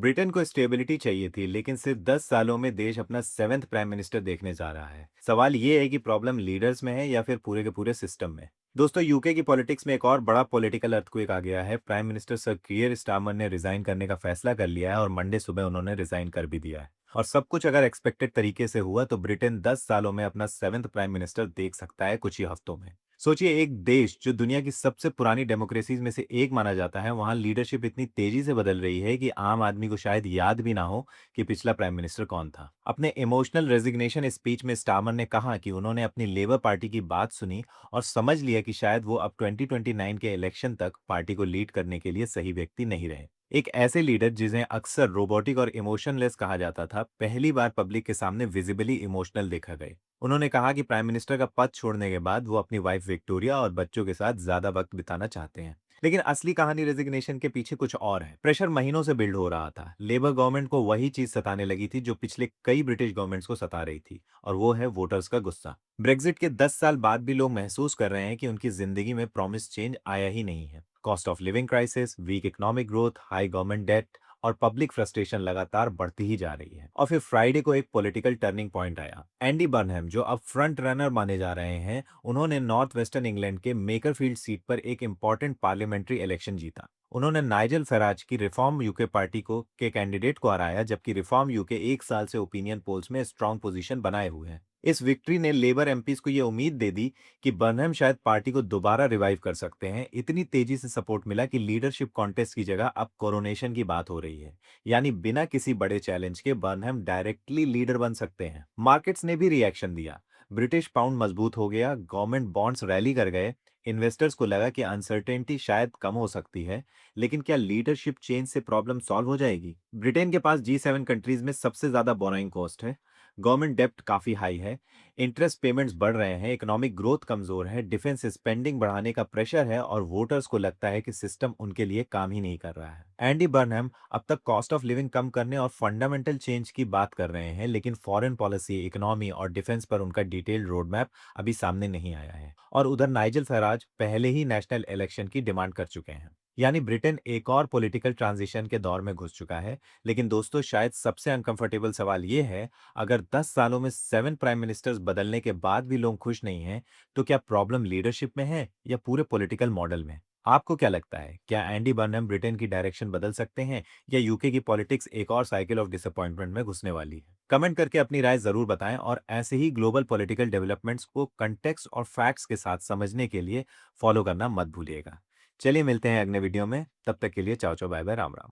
Britain को stability चाहिए थी, लेकिन सिर्फ 10 सालों में देश अपना 7th प्राइम मिनिस्टर देखने जा रहा है। सवाल ये है कि प्रॉब्लम लीडर्स में है या फिर पूरे के पूरे सिस्टम में। दोस्तों, यूके की पॉलिटिक्स में एक और बड़ा पॉलिटिकल अर्थक्वेक आ गया है। प्राइम मिनिस्टर सर कियर स्टारमर ने रिजाइन करने का फैसला कर लिया है और मंडे सुबह उन्होंने रिजाइन कर भी दिया है। और सब कुछ अगर एक्सपेक्टेड तरीके से हुआ तो ब्रिटेन 10 सालों में अपना 7th प्राइम मिनिस्टर देख सकता है कुछ ही हफ्तों में। सोचिए, एक देश जो दुनिया की सबसे पुरानी डेमोक्रेसीज में से एक माना जाता है, वहां लीडरशिप इतनी तेजी से बदल रही है कि आम आदमी को शायद याद भी ना हो कि पिछला प्राइम मिनिस्टर कौन था। अपने इमोशनल रेजिग्नेशन स्पीच में स्टारमर ने कहा कि उन्होंने अपनी लेबर पार्टी की बात सुनी और समझ लिया कि शायद वो अब 2029 के इलेक्शन तक पार्टी को लीड करने के लिए सही व्यक्ति नहीं रहे। एक ऐसे लीडर जिन्हें अक्सर रोबोटिक और इमोशनलेस कहा जाता था, पहली बार पब्लिक के सामने विजिबली इमोशनल देखा गए। उन्होंने कहा कि प्राइम मिनिस्टर का पद छोड़ने के बाद वो अपनी वाइफ विक्टोरिया और बच्चों के साथ ज्यादा वक्त बिताना चाहते हैं। लेकिन असली कहानी रेजिग्नेशन के पीछे कुछ और है। प्रेशर महीनों से बिल्ड हो रहा था। लेबर गवर्नमेंट को वही चीज सताने लगी थी जो पिछले कई ब्रिटिश गवर्नमेंट्स को सता रही थी, और वो है वोटर्स का गुस्सा। ब्रेग्जिट के 10 साल बाद भी लोग महसूस कर रहे हैं कि उनकी जिंदगी में प्रॉमिस चेंज आया ही नहीं है। Cost of living crisis, weak economic growth, high government debt और पब्लिक फ्रस्ट्रेशन लगातार बढ़ती ही जा रही है। और फिर फ्राइडे को एक पॉलिटिकल टर्निंग पॉइंट आया। एंडी बर्नहम, जो अब फ्रंट रनर माने जा रहे हैं, उन्होंने नॉर्थ वेस्टर्न इंग्लैंड के मेकरफील्ड सीट पर एक इंपॉर्टेंट पार्लियामेंट्री इलेक्शन जीता। उन्होंने नाइजल फराज की रिफॉर्म यूके पार्टी को के कैंडिडेट को हराया, जबकि रिफॉर्म यूके एक साल से ओपिनियन पोल्स में स्ट्रांग पोजीशन बनाए हुए हैं। इस विक्ट्री ने लेबर एमपीज को यह उम्मीद दे दी कि बर्नहम शायद पार्टी को दोबारा रिवाइव कर सकते हैं। इतनी तेजी से सपोर्ट मिला कि लीडरशिप कॉन्टेस्ट की जगह अब कोरोनेशन की बात हो रही है। यानी बिना किसी बड़े चैलेंज के बर्नहम डायरेक्टली लीडर बन सकते हैं। मार्केट्स ने भी रिएक्शन दिया। ब्रिटिश पाउंड मजबूत हो गया, गवर्नमेंट बॉन्ड्स रैली कर गए। इन्वेस्टर्स को लगा कि अनसर्टेनिटी शायद कम हो सकती है। लेकिन क्या लीडरशिप चेंज से प्रॉब्लम सॉल्व हो जाएगी? ब्रिटेन के पास G7 कंट्रीज में सबसे ज्यादा बोराइंग कॉस्ट है। गवर्नमेंट डेप्ट काफी हाई है। इंटरेस्ट पेमेंट्स बढ़ रहे हैं। इकोनॉमिक ग्रोथ कमजोर है। डिफेंस स्पेंडिंग बढ़ाने का प्रेशर है और वोटर्स को लगता है कि सिस्टम उनके लिए काम ही नहीं कर रहा है। एंडी बर्नहम अब तक कॉस्ट ऑफ लिविंग कम करने और फंडामेंटल चेंज की बात कर रहे हैं, लेकिन फॉरेन पॉलिसी, इकोनॉमी और डिफेंस पर उनका डिटेल्ड रोड मैप अभी सामने नहीं आया है। और उधर नाइजल फराज पहले ही नेशनल इलेक्शन की डिमांड कर चुके हैं। यानी ब्रिटेन एक और पॉलिटिकल ट्रांजिशन के दौर में घुस चुका है। लेकिन दोस्तों, शायद सबसे अनकंफर्टेबल सवाल ये है, अगर 10 सालों में 7 प्राइम मिनिस्टर्स बदलने के बाद भी लोग खुश नहीं हैं, तो क्या प्रॉब्लम लीडरशिप में है या पूरे पॉलिटिकल मॉडल में? आपको क्या लगता है? क्या एंडी बर्नहम ब्रिटेन की डायरेक्शन बदल सकते हैं या यूके की पॉलिटिक्स एक और साइकिल ऑफ डिसअपॉइंटमेंट में घुसने वाली है? कमेंट करके अपनी राय जरूर बताएं, और ऐसे ही ग्लोबल पॉलिटिकल डेवलपमेंट्स को कंटेक्स्ट और फैक्ट्स के साथ समझने के लिए फॉलो करना मत भूलिएगा। चलिए, मिलते हैं अगले वीडियो में। तब तक के लिए चाओ चाओ, बाय बाय, राम राम।